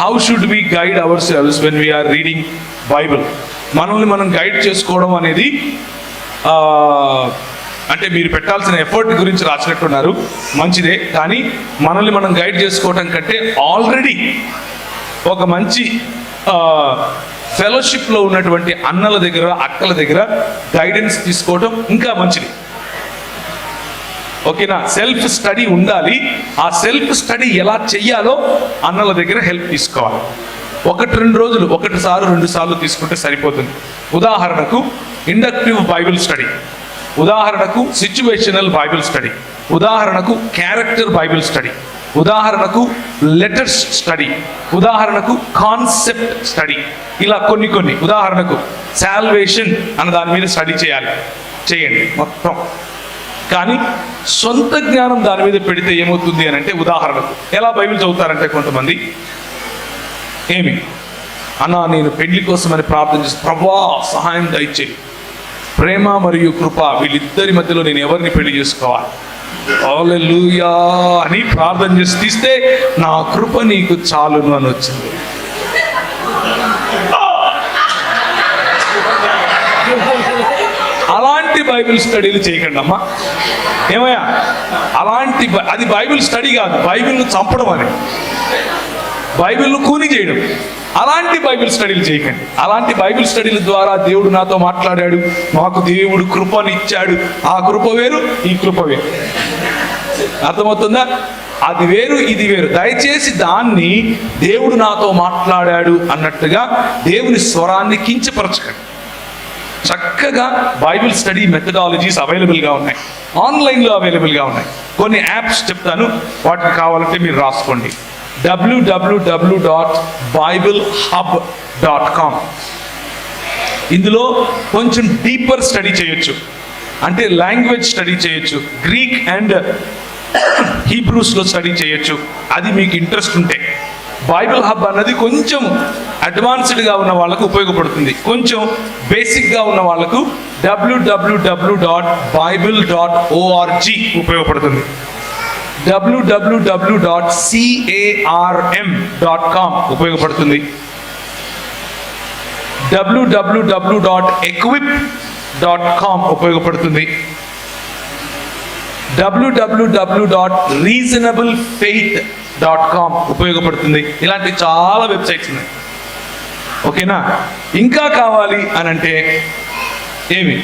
How should we guide ourselves when we're reading Bible? మనల్ని మనం guide చేసుకోవడం అనేది అంటే మీరు పెట్టాల్సిన ఎఫర్ట్ గురించి రాసినట్టున్నారు, మంచిదే. కానీ మనల్ని మనం గైడ్ చేసుకోవడం కంటే ఆల్రెడీ ఒక మంచి ఫెలోషిప్లో ఉన్నటువంటి అన్నల దగ్గర, అక్కల దగ్గర గైడెన్స్ తీసుకోవడం ఇంకా మంచిది. ఓకేనా? సెల్ఫ్ స్టడీ ఉండాలి. ఆ సెల్ఫ్ స్టడీ ఎలా చెయ్యాలో అన్నల దగ్గర హెల్ప్ తీసుకోవాలి. 1-2 రోజులు, 1-2 సార్లు తీసుకుంటే సరిపోతుంది. ఉదాహరణకు ఇండక్టివ్ బైబిల్ స్టడీ, ఉదాహరణకు సిచ్యువేషనల్ బైబిల్ స్టడీ, ఉదాహరణకు క్యారెక్టర్ బైబిల్ స్టడీ, ఉదాహరణకు లెటర్స్ స్టడీ, ఉదాహరణకు కాన్సెప్ట్ స్టడీ, ఇలా కొన్ని ఉదాహరణకు సాల్వేషన్ అన్న దాని మీద స్టడీ చేయండి మొత్తం. కానీ సొంత జ్ఞానం దాని మీద పెడితే ఏమవుతుంది అని అంటే, ఉదాహరణకు ఎలా బైబిల్ చదువుతారంటే కొంతమంది, ఏమి అన్నా నేను పెళ్లి కోసమని ప్రార్థన చేసి, ప్రభువా సహాయం దయచేయి, ప్రేమ మరియు కృప వీళ్ళిద్దరి మధ్యలో నేను ఎవరిని పెళ్లి చేసుకోవాలి, హల్లెలూయా అని ప్రార్థన చేసి తీస్తే నా కృప నీకు చాలును అని వచ్చింది. అలాంటి బైబిల్ స్టడీలు చేయకండి అమ్మా. ఏమయ్యా, అది బైబిల్ స్టడీ కాదు, బైబిల్ను చంపడం అని, బైబిల్ను కూని చేయడం. అలాంటి బైబిల్ స్టడీలు చేయకండి. అలాంటి బైబిల్ స్టడీల ద్వారా దేవుడు నాతో మాట్లాడాడు, మాకు దేవుడు కృపను ఇచ్చాడు, ఆ కృప వేరు, ఈ కృప వేరు. అర్థమవుతుందా? అది వేరు, ఇది వేరు. దయచేసి దాన్ని దేవుడు నాతో మాట్లాడాడు అన్నట్టుగా దేవుని స్వరాన్ని కించపరచకండి. చక్కగా బైబిల్ స్టడీ మెథడాలజీస్ అవైలబుల్గా ఉన్నాయి, ఆన్లైన్లో అవైలబుల్గా ఉన్నాయి. కొన్ని యాప్స్ చెప్తాను, వాటికి కావాలంటే మీరు రాసుకోండి. www.biblehub.com. ఇందులో కొంచెం డీపర్ స్టడీ చేయొచ్చు, అంటే లాంగ్వేజ్ స్టడీ చేయొచ్చు, గ్రీక్ అండ్ హీబ్రూస్లో స్టడీ చేయొచ్చు. అది మీకు ఇంట్రెస్ట్ ఉంటే. బైబిల్ హబ్ అన్నది కొంచెం అడ్వాన్స్డ్గా ఉన్న వాళ్ళకు ఉపయోగపడుతుంది, కొంచెం బేసిక్గా ఉన్న వాళ్ళకు www.bible.org ఉపయోగపడుతుంది. www.carm.com ఉపయోగపడుతుంది. www.equip.com ఉపయోగపడుతుంది. www.reasonablefaith.com ఉపయోగపడుతుంది. ఇలాంటి చాలా వెబ్సైట్స్ ఉన్నాయి. ఓకేనా? ఇంకా కావాలి అని అంటే ఏమి,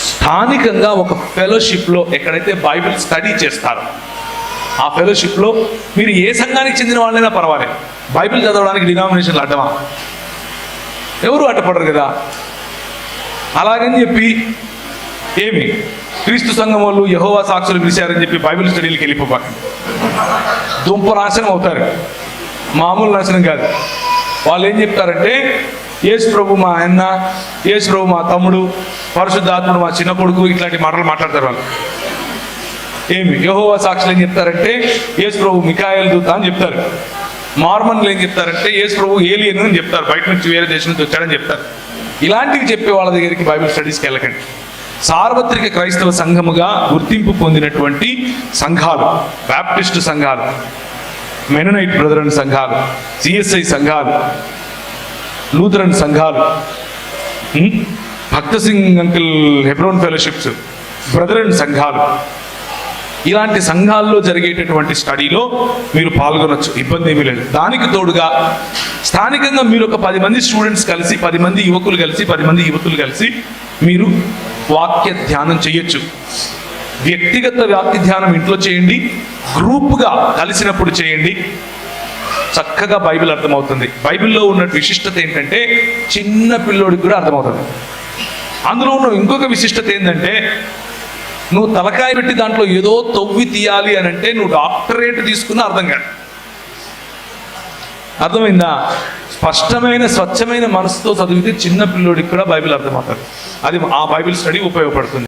స్థానికంగా ఒక ఫెలోషిప్లో ఎక్కడైతే బైబిల్ స్టడీ చేస్తారో ఆ ఫెలోషిప్లో మీరు ఏ సంఘానికి చెందిన వాళ్ళైనా పర్వాలేదు, బైబిల్ చదవడానికి డినామినేషన్లు అడ్డమా? ఎవరు అడ్డపడరు కదా. అలాగని చెప్పి ఏమి క్రీస్తు సంఘం వాళ్ళు యెహోవా సాక్షులు పిలిచారని చెప్పి బైబిల్ స్టడీలకు వెళ్ళిపోకండి. దుంప నాశనం అవుతారు, మామూలు నాశనం కాదు. వాళ్ళు ఏం చెప్తారంటే, యేసు ప్రభు మా అన్న, యేసు ప్రభు మా తమ్ముడు, పరిశుద్ధాత్ముడు మా చిన్న కొడుకు, ఇట్లాంటి మాటలు మాట్లాడతారు వాళ్ళు. ఏమి యెహోవా సాక్షులు ఏం చెప్తారంటే, యేసు ప్రభు మికాయేలు దూత అని చెప్తారు. మార్మన్లు ఏం చెప్తారంటే, యేసు ప్రభు ఏలియన్ అని చెప్తారు, బయట నుంచి వేరే దేశం నుంచి వచ్చాడని చెప్తారు. ఇలాంటివి చెప్పే వాళ్ళ దగ్గరికి బైబిల్ స్టడీస్కి వెళ్ళకండి. సార్వత్రిక క్రైస్తవ సంఘముగా గుర్తింపు పొందినటువంటి సంఘాలు, బ్యాప్టిస్టు సంఘాలు, మెననైట్ బ్రదరన్ సంఘాలు, సిఎస్ఐ సంఘాలు, లూథరన్ సంఘాలు, Bakht Singh uncle Hebron fellowships, Brethren సంఘాలు, ఇలాంటి సంఘాల్లో జరిగేటటువంటి స్టడీలో మీరు పాల్గొనొచ్చు, ఇబ్బంది ఏమీ లేదు. దానికి తోడుగా స్థానికంగా మీరు ఒక 10 మంది స్టూడెంట్స్ కలిసి, 10 మంది యువకులు కలిసి, 10 మంది యువతులు కలిసి మీరు వాక్య ధ్యానం చేయొచ్చు. వ్యక్తిగత వాక్య ధ్యానం ఇంట్లో చేయండి, గ్రూప్గా కలిసినప్పుడు చేయండి. చక్కగా బైబిల్ అర్థమవుతుంది. బైబిల్లో ఉన్న విశిష్టత ఏంటంటే చిన్న పిల్లోడికి కూడా అర్థమవుతుంది. అందులో ఉన్న ఇంకొక విశిష్టత ఏంటంటే, నువ్వు తలకాయ పెట్టి దాంట్లో ఏదో తవ్వి తీయాలి అని అంటే నువ్వు డాక్టరేట్ తీసుకున్న అర్థం కాదు. అర్థమైందా? స్పష్టమైన స్వచ్ఛమైన మనసుతో చదివితే చిన్న పిల్లోడికి కూడా బైబిల్ అర్థమవుతుంది. అది ఆ బైబిల్ స్టడీ ఉపయోగపడుతుంది.